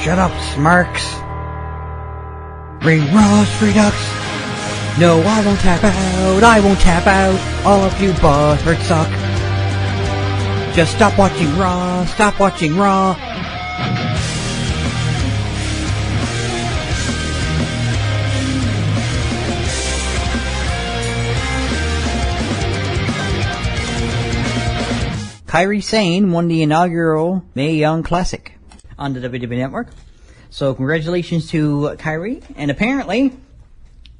Shut up, Smarks. Ring Ross Redux. No, I won't tap out. I won't tap out. All of you butthurt suck. Just stop watching Raw. Stop watching Raw. Kairi Sane won the inaugural Mae Young Classic on the WWE Network. So congratulations to Kairi. And apparently,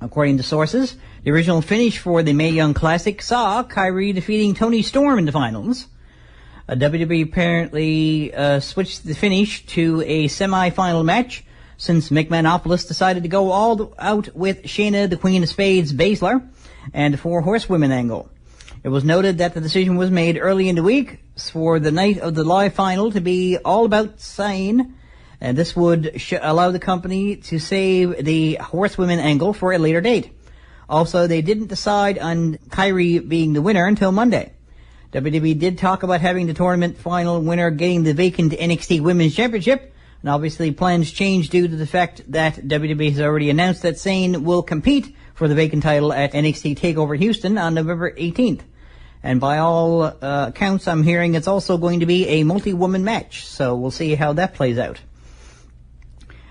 according to sources, the original finish for the Mae Young Classic saw Kairi defeating Toni Storm in the finals. WWE apparently switched the finish to a semi-final match since McMahonopoulos decided to go all out with Shayna, the Queen of Spades, Baszler, and the Four Horsewomen angle. It was noted that the decision was made early in the week for the night of the live final to be all about Sane, and this would allow the company to save the Horsewomen angle for a later date. Also, they didn't decide on Kairi being the winner until Monday. WWE did talk about having the tournament final winner getting the vacant NXT Women's Championship, and obviously plans changed due to the fact that WWE has already announced that Sane will compete for the vacant title at NXT TakeOver Houston on November 18th. And by all accounts, I'm hearing it's also going to be a multi-woman match, so we'll see how that plays out.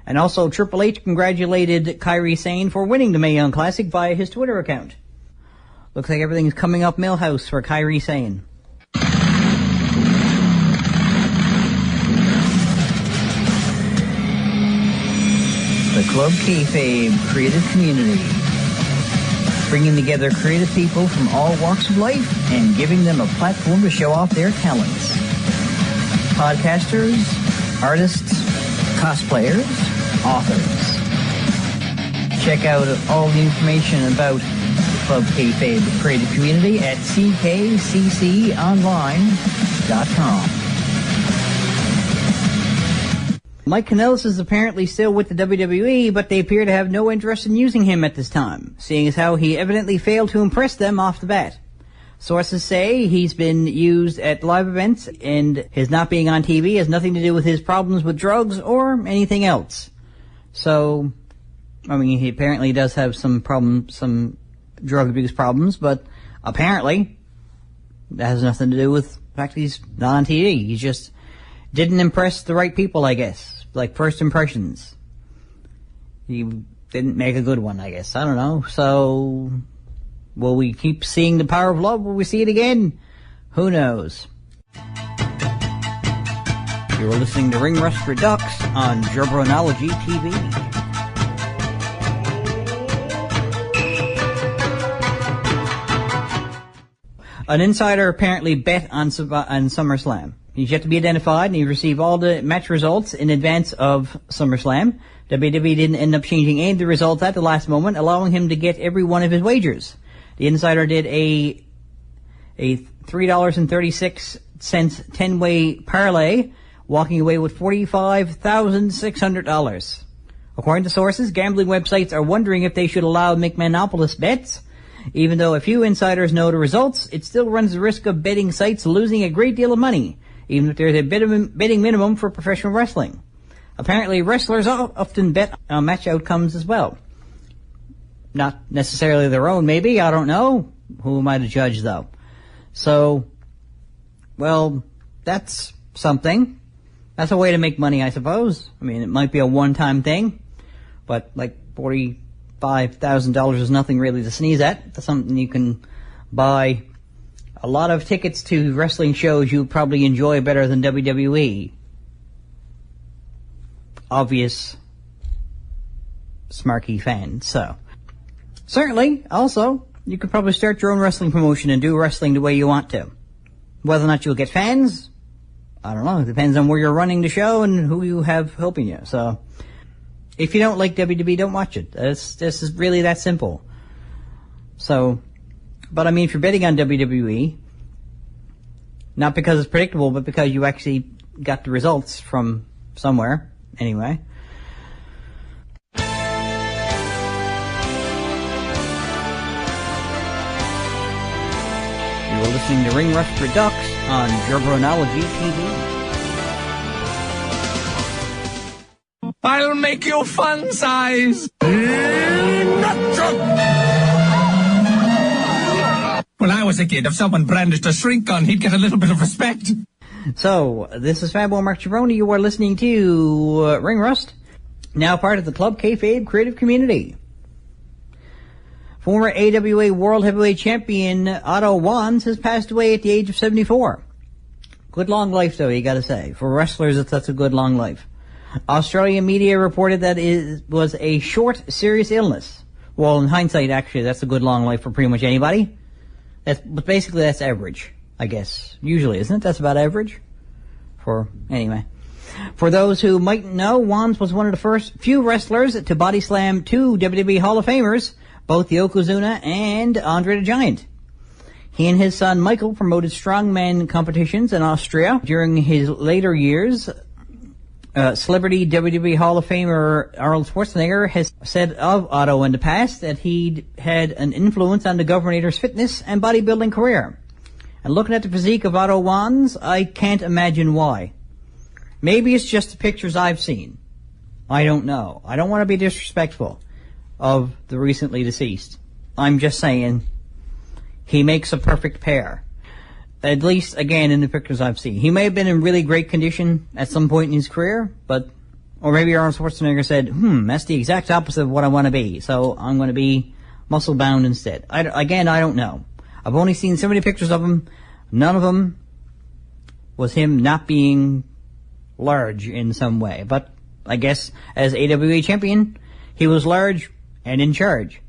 And also, Triple H congratulated Kairi Sane for winning the Mae Young Classic via his Twitter account. Looks like everything's coming up Millhouse for Kairi Sane. The Club Kayfabe Creative Community, bringing together creative people from all walks of life and giving them a platform to show off their talents. Podcasters, artists, cosplayers, authors. Check out all the information about the Club Kayfabe Creative Community at ckcconline.com. Mike Kanellis is apparently still with the WWE, but they appear to have no interest in using him at this time, seeing as how he evidently failed to impress them off the bat. Sources say he's been used at live events, and his not being on TV has nothing to do with his problems with drugs or anything else. So, I mean, he apparently does have some drug abuse problems, but apparently that has nothing to do with the fact that he's not on TV. He just didn't impress the right people, I guess. Like first impressions. He didn't make a good one, I guess. I don't know. So, will we keep seeing the power of love? Will we see it again? Who knows? You're listening to Ring Rust Redux on Jabronology TV. An insider apparently bet on SummerSlam. He's yet to be identified, and he received all the match results in advance of SummerSlam. WWE didn't end up changing any of the results at the last moment, allowing him to get every one of his wagers. The insider did a $3.36 10-way parlay, walking away with $45,600. According to sources, gambling websites are wondering if they should allow McMahonopoulos bets. Even though a few insiders know the results, it still runs the risk of betting sites losing a great deal of money, even if there's a betting minimum for professional wrestling. Apparently, wrestlers often bet on match outcomes as well. Not necessarily their own, maybe. I don't know. Who am I to judge, though? So, well, that's something. That's a way to make money, I suppose. I mean, it might be a one-time thing, but like $45,000 is nothing really to sneeze at. That's something you can buy a lot of tickets to wrestling shows you probably enjoy better than WWE. Obvious smarky fans. So, certainly, also, you could probably start your own wrestling promotion and do wrestling the way you want to. Whether or not you'll get fans, I don't know. It depends on where you're running the show and who you have helping you. So, if you don't like WWE, don't watch it. This is really that simple. So, but I mean, if you're betting on WWE, not because it's predictable, but because you actually got the results from somewhere, anyway. You are listening to Ring Rust Redux on Jabronology TV. I'll make you fun size. Nut truck. When I was a kid, if someone brandished a shrink gun, he'd get a little bit of respect. So, this is Fabo Mark Ciarrone. You are listening to Ring Rust, now part of the Club Kayfabe creative community. Former AWA World Heavyweight Champion Otto Wanz has passed away at the age of 74. Good long life, though, you gotta say. For wrestlers, that's a good long life. Australian media reported that it was a short, serious illness. Well, in hindsight, actually, that's a good long life for pretty much anybody. But basically, that's average, I guess. Usually, isn't it? That's about average. Anyway. For those who might know, Wanz was one of the first few wrestlers to body slam two WWE Hall of Famers, both Yokozuna and Andre the Giant. He and his son Michael promoted strongman competitions in Austria. During his later years, celebrity WWE Hall of Famer Arnold Schwarzenegger has said of Otto in the past that he'd had an influence on the Governor's fitness and bodybuilding career. And looking at the physique of Otto Wanz, I can't imagine why. Maybe it's just the pictures I've seen. I don't know. I don't want to be disrespectful of the recently deceased. I'm just saying, he makes a perfect pair. At least, again, in the pictures I've seen. He may have been in really great condition at some point in his career, or maybe Arnold Schwarzenegger said, that's the exact opposite of what I want to be, so I'm going to be muscle-bound instead. I don't know. I've only seen so many pictures of him. None of them was him not being large in some way. But I guess as AWA champion, he was large and in charge.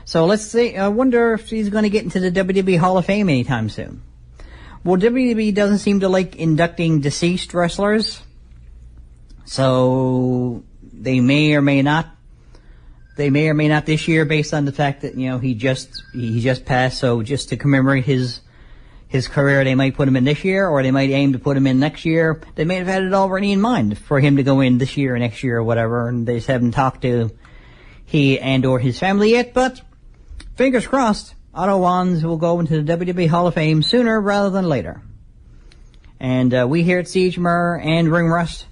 So let's see. I wonder if he's going to get into the WWE Hall of Fame anytime soon. Well, WWE doesn't seem to like inducting deceased wrestlers. So they may or may not this year, based on the fact that, he just passed. So just to commemorate his career, they might put him in this year, or they might aim to put him in next year. They may have had it already in mind for him to go in this year or next year or whatever, and they just haven't talked to he and or his family yet, but fingers crossed, Otto Wanz will go into the WWE Hall of Fame sooner rather than later. And we here at CHMR and Ring Rust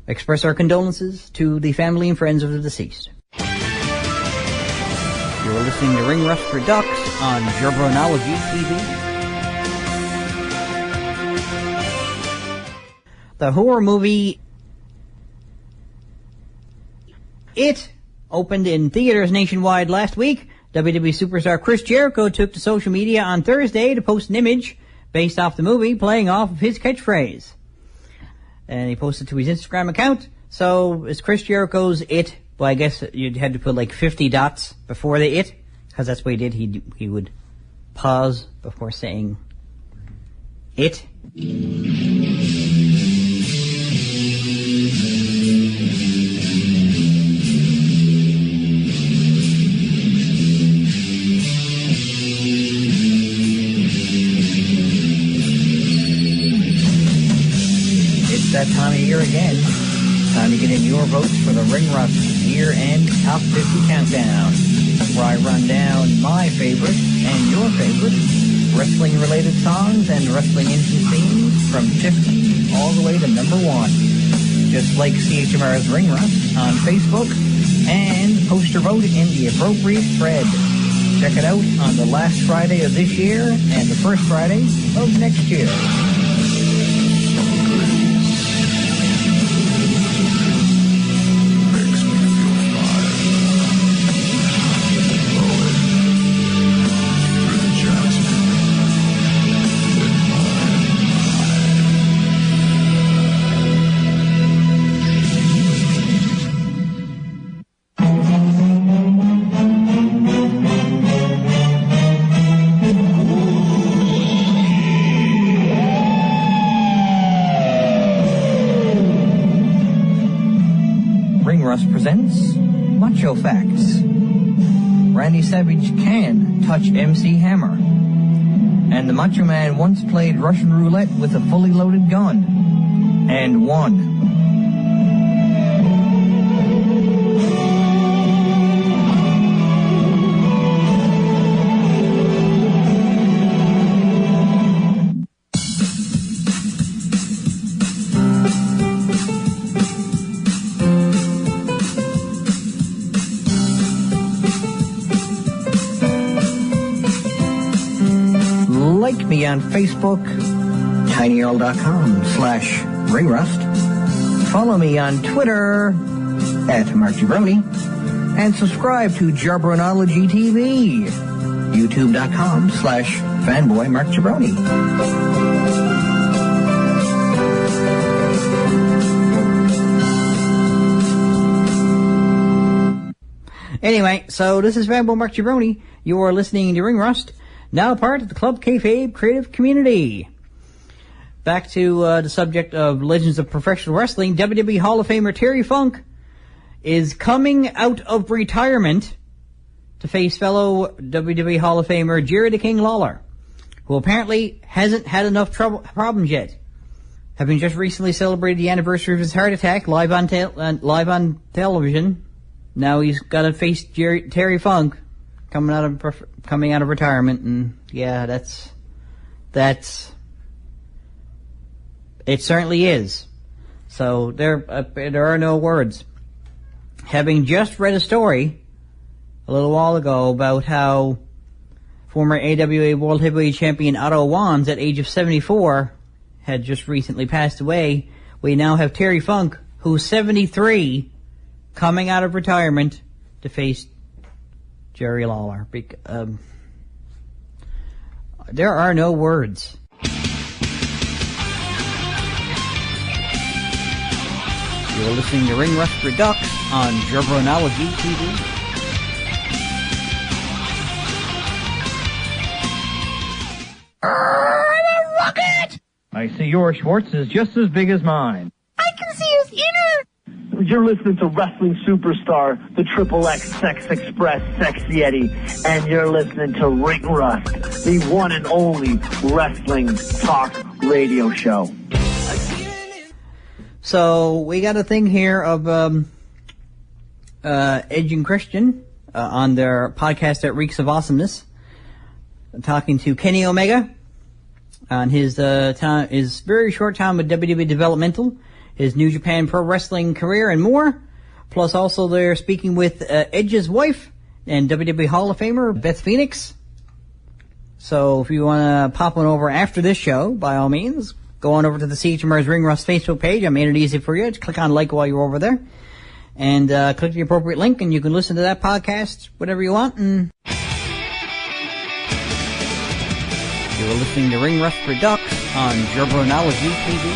express our condolences to the family and friends of the deceased. You're listening to Ring Rust REDUX on Jabronology TV. The horror movie It opened in theaters nationwide last week. WWE superstar Chris Jericho took to social media on Thursday to post an image based off the movie, playing off of his catchphrase. And he posted to his Instagram account. So it's Chris Jericho's It. Well, I guess you'd have to put like 50 dots before the It, because that's what he did. He would pause before saying It. It's that time of year again. Time to get in your votes for the Ring Rust Year-End Top 50 Countdown, where I run down my favorite and your favorite wrestling-related songs and wrestling engine themes from 50 all the way to number 1. Just like CHMR's Ring Rust on Facebook, and post your vote in the appropriate thread. Check it out on the last Friday of this year and the first Friday of next year. Presents Macho Facts. Randy Savage can touch MC Hammer. And the Macho Man once played Russian roulette with a fully loaded gun. And won. me on Facebook, tinyurl.com/ringrust. Follow me on Twitter @MarkJabroni. And subscribe to Jabronology TV, youtube.com/fanboymarkjabroni. Anyway, so this is Fanboy Mark Jabroni. You are listening to Ring Rust, now part of the Club Kayfabe creative community. Back to the subject of Legends of Professional Wrestling. WWE Hall of Famer Terry Funk is coming out of retirement to face fellow WWE Hall of Famer Jerry the King Lawler, who apparently hasn't had enough problems yet. Having just recently celebrated the anniversary of his heart attack live on television, now he's got to face Terry Funk coming out of retirement, and yeah, that's it certainly is. So there are no words. Having just read a story a little while ago about how former AWA World Heavyweight Champion Otto Wands, at age of 74, had just recently passed away, we now have Terry Funk, who's 73, coming out of retirement to face Jerry Lawler. There are no words. You're listening to Ring Rust Redux on Jabronology TV. Rocket! I see your Schwartz is just as big as mine. I can see his inner. You're listening to wrestling superstar, the Triple X Sex Express Sex Yeti, and you're listening to Ring Rust, the one and only wrestling talk radio show. So we got a thing here of Edge and Christian on their podcast at Reeks of Awesomeness, talking to Kenny Omega on his very short time with WWE Developmental, his New Japan Pro Wrestling career, and more. Plus, also they're speaking with Edge's wife and WWE Hall of Famer Beth Phoenix. So if you want to pop on over after this show, by all means, go on over to the CHMR's Ring Rust Facebook page. I made it easy for you. Just click on like while you're over there, and click the appropriate link, and you can listen to that podcast, whatever you want. And you're listening to Ring Rust Redux on Jabronology TV.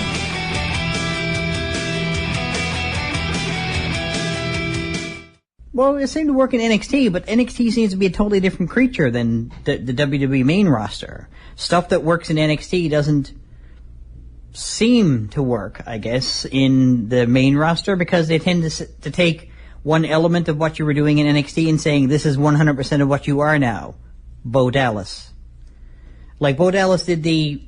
Well, it seemed to work in NXT, but NXT seems to be a totally different creature than the WWE main roster. Stuff that works in NXT doesn't seem to work, I guess, in the main roster, because they tend to take one element of what you were doing in NXT and saying, this is 100% of what you are now. Bo Dallas. Like, Bo Dallas did the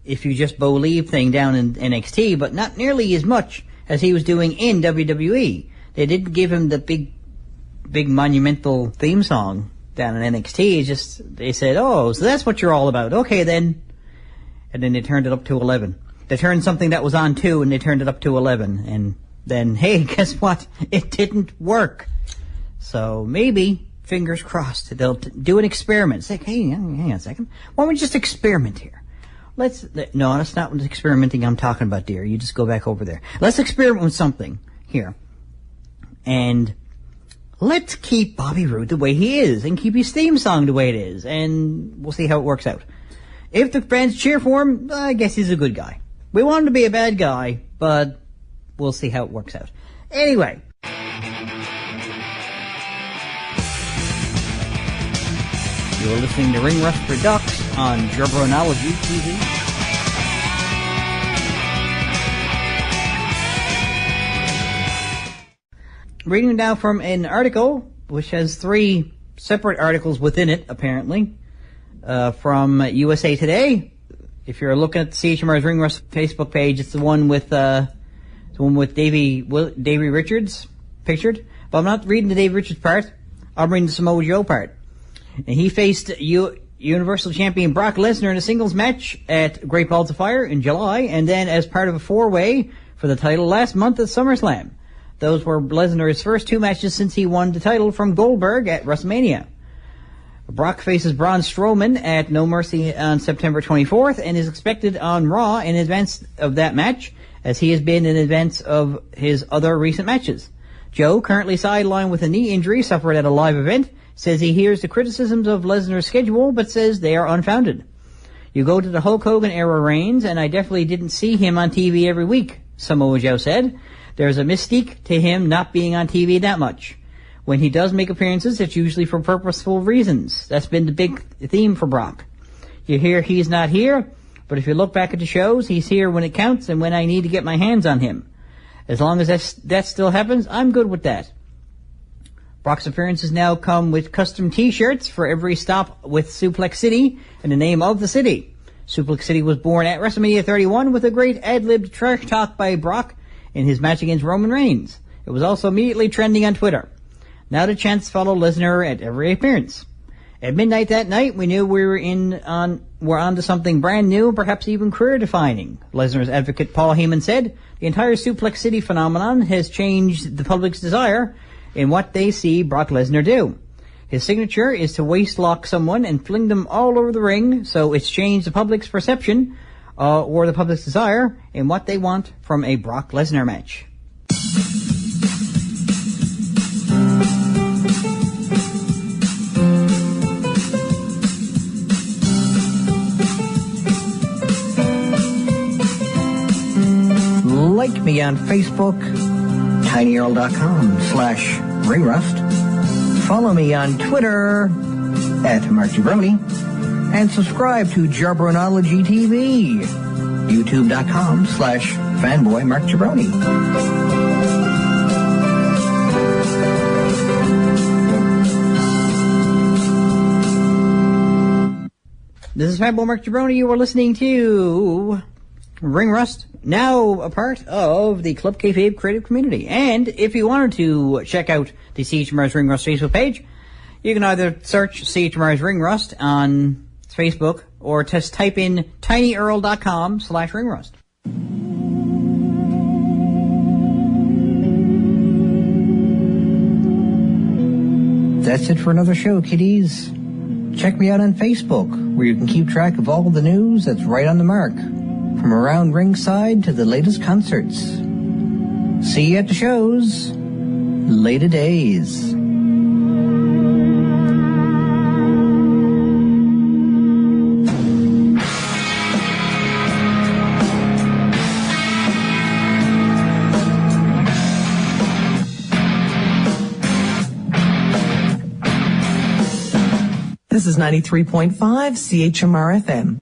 if you just Bo Leave thing down in NXT, but not nearly as much as he was doing in WWE. They didn't give him the big monumental theme song down in NXT. It's just, they said, oh, so that's what you're all about. Okay, then. And then they turned it up to 11. They turned something that was on 2 and they turned it up to 11. And then, hey, guess what? It didn't work. So maybe, fingers crossed, they'll do an experiment. Say, hey, hang on a second. Why don't we just experiment here? No, that's not what experimenting I'm talking about, dear. You just go back over there. Let's experiment with something here. And let's keep Bobby Roode the way he is and keep his theme song the way it is. And we'll see how it works out. If the fans cheer for him, I guess he's a good guy. We want him to be a bad guy, but we'll see how it works out. Anyway. You're listening to Ring Rust Redux on Jabronology TV. Reading now from an article, which has 3 separate articles within it, apparently, from USA Today. If you're looking at the CHMR's Ring Rust Facebook page, it's the one with Davey Richards pictured. But I'm not reading the Davey Richards part. I'm reading the Samoa Joe part. And he faced Universal Champion Brock Lesnar in a singles match at Great Balls of Fire in July, and then as part of a 4-way for the title last month at SummerSlam. Those were Lesnar's first 2 matches since he won the title from Goldberg at WrestleMania. Brock faces Braun Strowman at No Mercy on September 24th and is expected on Raw in advance of that match, as he has been in advance of his other recent matches. Joe, currently sidelined with a knee injury suffered at a live event, says he hears the criticisms of Lesnar's schedule, but says they are unfounded. You go to the Hulk Hogan era reigns, and I definitely didn't see him on TV every week, Samoa Joe said. There's a mystique to him not being on TV that much. When he does make appearances, it's usually for purposeful reasons. That's been the big theme for Brock. You hear he's not here, but if you look back at the shows, he's here when it counts and when I need to get my hands on him. As long as that still happens, I'm good with that. Brock's appearances now come with custom t-shirts for every stop with Suplex City and the name of the city. Suplex City was born at WrestleMania 31 with a great ad-libbed trash talk by Brock in his match against Roman Reigns. It was also immediately trending on Twitter. Now the chants follow Lesnar at every appearance. At midnight that night, we knew we were onto something brand new, perhaps even career-defining. Lesnar's advocate Paul Heyman said, the entire Suplex City phenomenon has changed the public's desire in what they see Brock Lesnar do. His signature is to waist-lock someone and fling them all over the ring, so it's changed the public's perception, or the public's desire, in what they want from a Brock Lesnar match. Like me on Facebook, tinyurl.com/ringrust. Follow me on Twitter @MarkJabroni. And subscribe to Jarbronology TV, youtube.com/fanboymarkjabroni. This is Fanboy Mark Jabroni. You are listening to Ring Rust, now a part of the Club Kayfabe creative community. And if you wanted to check out the CHMR's Ring Rust Facebook page, you can either search CHMR's Ring Rust on Facebook or just type in tinyurl.com/ringrust. That's it for another show, kiddies. Check me out on Facebook, where you can keep track of all the news that's right on the mark, from around ringside to the latest concerts. See you at the shows. Later days. This is 93.5 CHMR FM.